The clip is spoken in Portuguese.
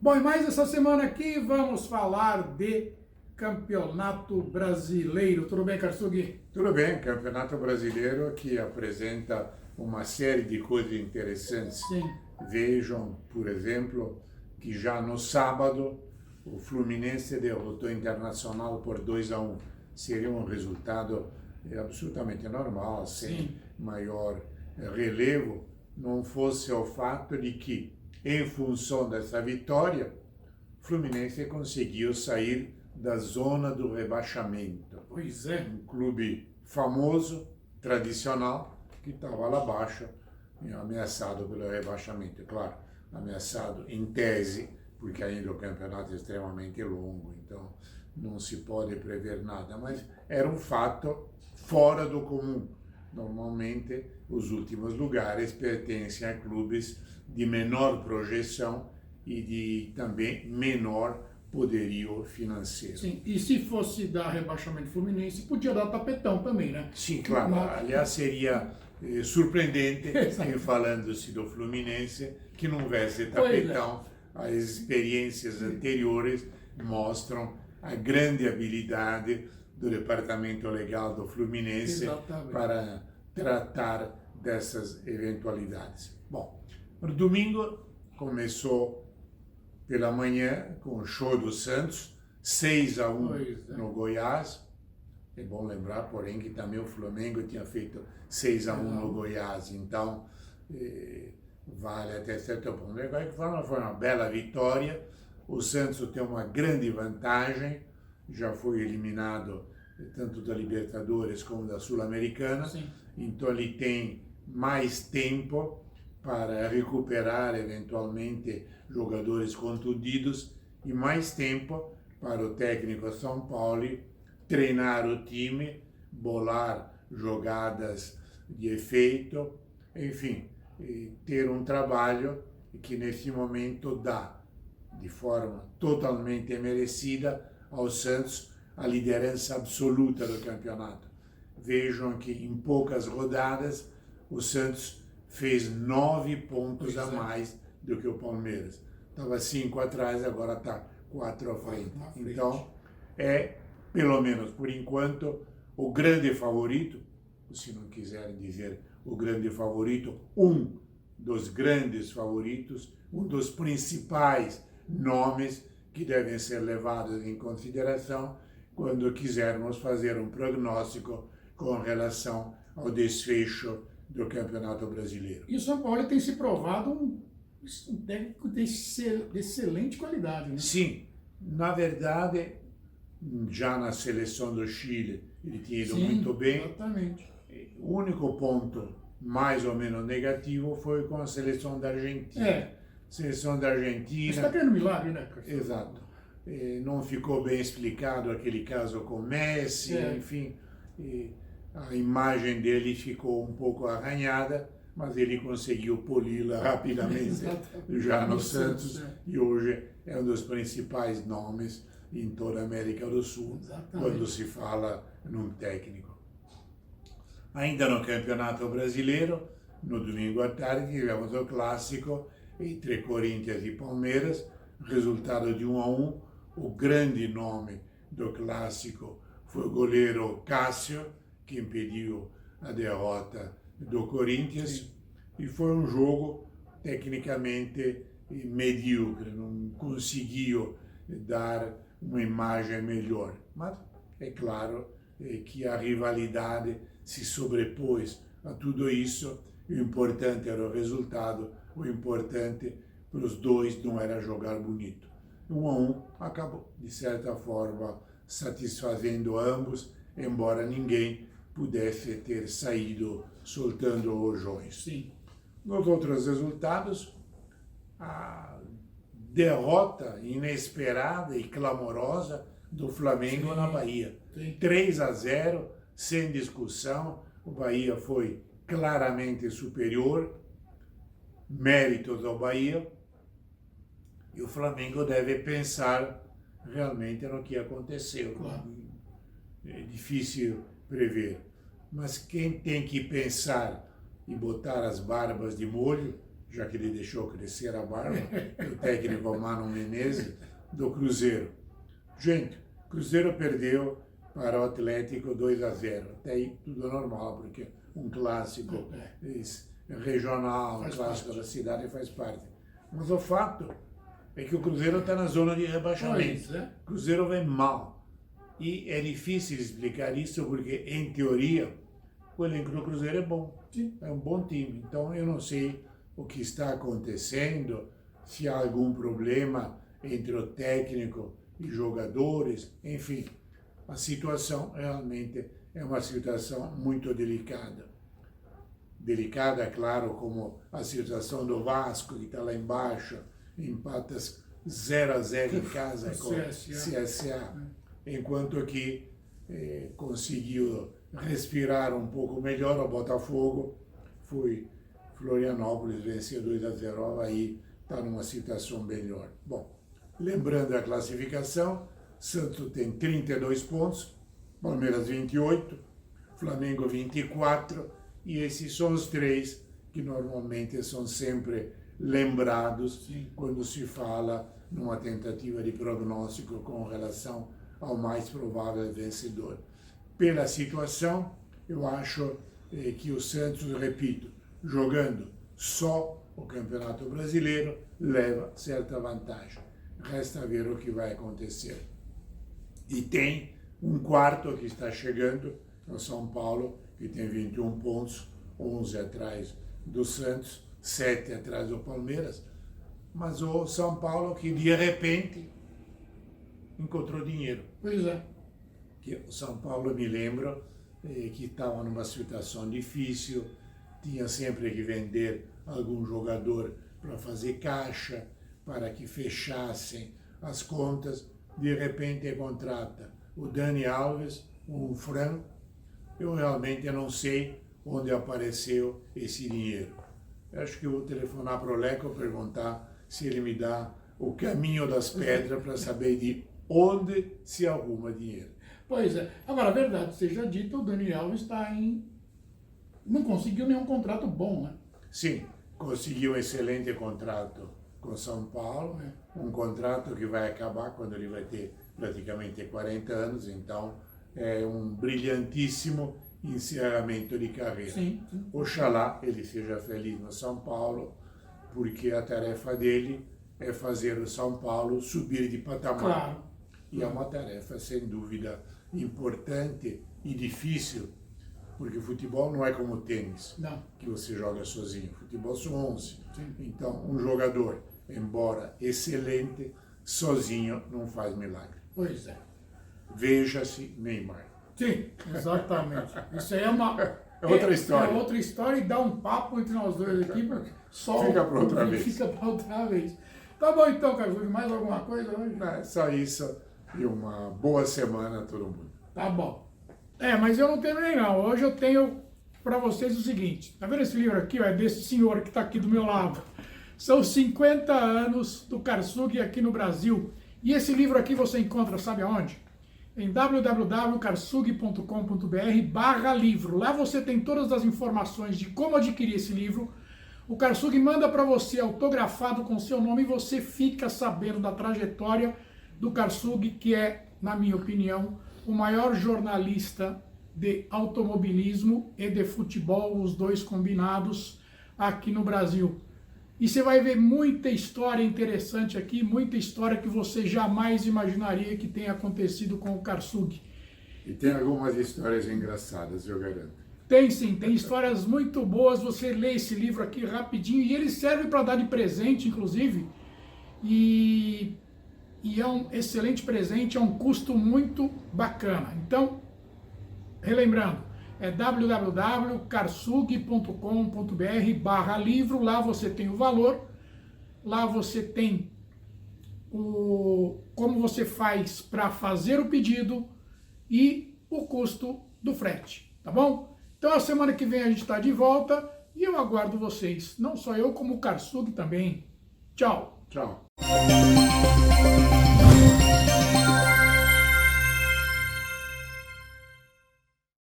Bom, e mais essa semana aqui vamos falar de Campeonato Brasileiro. Tudo bem, Karsug? Tudo bem, Campeonato Brasileiro que apresenta uma série de coisas interessantes. Sim. Vejam, por exemplo, que já no sábado o Fluminense derrotou o Internacional por 2-1. Seria um resultado absolutamente normal, sem maior relevo, não fosse o fato de que, em função dessa vitória, o Fluminense conseguiu sair da zona do rebaixamento. Pois é. Um clube famoso, tradicional, que estava lá abaixo, ameaçado pelo rebaixamento. Claro, ameaçado em tese, porque ainda o campeonato é extremamente longo, então não se pode prever nada, mas era um fato fora do comum. Normalmente, os últimos lugares pertencem a clubes de menor projeção e de também menor poderio financeiro. Sim, e se fosse dar rebaixamento Fluminense, podia dar tapetão também, né? Sim, claro. Aliás, seria surpreendente, falando-se do Fluminense, que não houvesse tapetão. As experiências anteriores mostram a grande habilidade do departamento legal do Fluminense para tratar dessas eventualidades. Bom, no domingo começou pela manhã com o show do Santos, 6-1 no Goiás. É bom lembrar, porém, que também o Flamengo tinha feito 6-1 no Goiás, então vale até certo ponto. De qualquer forma, foi uma bela vitória. O Santos tem uma grande vantagem, já foi eliminado tanto da Libertadores como da Sul-Americana, então ele tem mais tempo para recuperar eventualmente jogadores contundidos e mais tempo para o técnico São Paulo treinar o time, bolar jogadas de efeito, enfim, ter um trabalho que nesse momento dá de forma totalmente merecida ao Santos a liderança absoluta do campeonato. Vejam que em poucas rodadas o Santos fez 9 pontos a mais do que o Palmeiras. Estava 5 atrás, agora está 4 à frente. Então, é, pelo menos por enquanto, o grande favorito, se não quiserem dizer o grande favorito, um dos grandes favoritos, um dos principais nomes que devem ser levados em consideração quando quisermos fazer um prognóstico com relação ao desfecho do Campeonato Brasileiro. E o São Paulo tem se provado um técnico de excelente qualidade, né? Sim, na verdade, já na seleção do Chile ele tinha ido muito bem. Exatamente. O único ponto mais ou menos negativo foi com a seleção da Argentina. Seleção da Argentina. Você está querendo milagre, né, Carlos? Exato. Não ficou bem explicado aquele caso com Messi, enfim. A imagem dele ficou um pouco arranhada, mas ele conseguiu poli-la rapidamente já no Santos e hoje é um dos principais nomes em toda a América do Sul quando se fala num técnico. Ainda no Campeonato Brasileiro, no domingo à tarde, tivemos o clássico entre Corinthians e Palmeiras, resultado de 1-1. O grande nome do clássico foi o goleiro Cássio, que impediu a derrota do Corinthians, e foi um jogo tecnicamente medíocre, não conseguiu dar uma imagem melhor. Mas é claro que a rivalidade se sobrepôs a tudo isso, e o importante era o resultado, o importante para os dois não era jogar bonito. 1-1 acabou, de certa forma, satisfazendo ambos, embora ninguém pudesse ter saído soltando rojões. Sim. Nos outros resultados, a derrota inesperada e clamorosa do Flamengo na Bahia. 3-0, sem discussão, o Bahia foi claramente superior, méritos ao Bahia, e o Flamengo deve pensar realmente no que aconteceu. É difícil prever. Mas quem tem que pensar e botar as barbas de molho já que ele deixou crescer a barba, o técnico Mano Menezes, do Cruzeiro. Gente, Cruzeiro perdeu para o Atlético 2-0. Até aí tudo normal, porque um clássico regional, um clássico da cidade faz parte. Mas o fato é que o Cruzeiro está na zona de rebaixamento. O Cruzeiro vem mal. E é difícil explicar isso porque, em teoria, o elenco do Cruzeiro é bom. Sim. É um bom time. Então eu não sei o que está acontecendo, se há algum problema entre o técnico e jogadores, enfim. A situação realmente é uma situação muito delicada. Delicada, claro, como a situação do Vasco, que está lá embaixo, empata 0-0 em casa com o CSA, enquanto que conseguiu respirar um pouco melhor o Botafogo, foi Florianópolis, venceu 2-0, aí está numa situação melhor. Bom, lembrando a classificação, Santos tem 32 pontos, Palmeiras 28, Flamengo 24, e esses são os três que normalmente são sempre lembrados quando se fala numa tentativa de prognóstico com relação ao mais provável vencedor. Pela situação, eu acho que o Santos, repito, jogando só o Campeonato Brasileiro, leva certa vantagem. Resta ver o que vai acontecer. E tem um quarto que está chegando, o São Paulo, que tem 21 pontos, 11 atrás do Santos, 7 atrás do Palmeiras. Mas o São Paulo que, de repente, encontrou dinheiro. Pois é. Que o São Paulo, me lembro, que estava numa situação difícil, tinha sempre que vender algum jogador para fazer caixa, para que fechassem as contas. De repente contrata o Dani Alves, um franco. Eu realmente não sei onde apareceu esse dinheiro. Eu acho que eu vou telefonar para o Leco perguntar se ele me dá o caminho das pedras para saber de onde se arruma dinheiro. Pois é. Agora, a verdade seja dita, o Dani Alves está não conseguiu nenhum contrato bom, né? Sim, conseguiu um excelente contrato com São Paulo, um contrato que vai acabar quando ele vai ter praticamente 40 anos, então é um brilhantíssimo encerramento de carreira. Sim. Oxalá ele seja feliz no São Paulo, porque a tarefa dele é fazer o São Paulo subir de patamar. Claro. E é uma tarefa, sem dúvida, importante e difícil, porque o futebol não é como o tênis, que você joga sozinho. O futebol são 11. Sim. Então, um jogador, embora excelente, sozinho não faz milagre. Pois é. Veja-se Neymar. Sim, exatamente. Isso aí é outra história. É outra história e dá um papo entre nós dois aqui, porque só fica para outra vez. Fica para outra vez. Tá bom então, Carlos, mais alguma coisa hoje? Não, só isso e uma boa semana a todo mundo. Tá bom. Mas eu não terminei não. Hoje eu tenho para vocês o seguinte. Tá vendo esse livro aqui? É desse senhor que está aqui do meu lado. São 50 anos do Karsug aqui no Brasil. E esse livro aqui você encontra, sabe aonde? Em www.karsug.com.br/livro. Lá você tem todas as informações de como adquirir esse livro. O Karsug manda para você autografado com seu nome e você fica sabendo da trajetória do Karsug, que é, na minha opinião, o maior jornalista de automobilismo e de futebol, os dois combinados, aqui no Brasil. E você vai ver muita história interessante aqui, muita história que você jamais imaginaria que tenha acontecido com o Karsug. E tem algumas histórias engraçadas, eu garanto. Tem sim, tem histórias muito boas. Você lê esse livro aqui rapidinho e ele serve para dar de presente, inclusive. E é um excelente presente, é um custo muito bacana. Então, relembrando, é www.karsug.com.br/livro. Lá você tem o valor, lá você tem como você faz para fazer o pedido e o custo do frete, tá bom? Então a semana que vem a gente está de volta e eu aguardo vocês, não só eu como o Karsug também. Tchau! Tchau!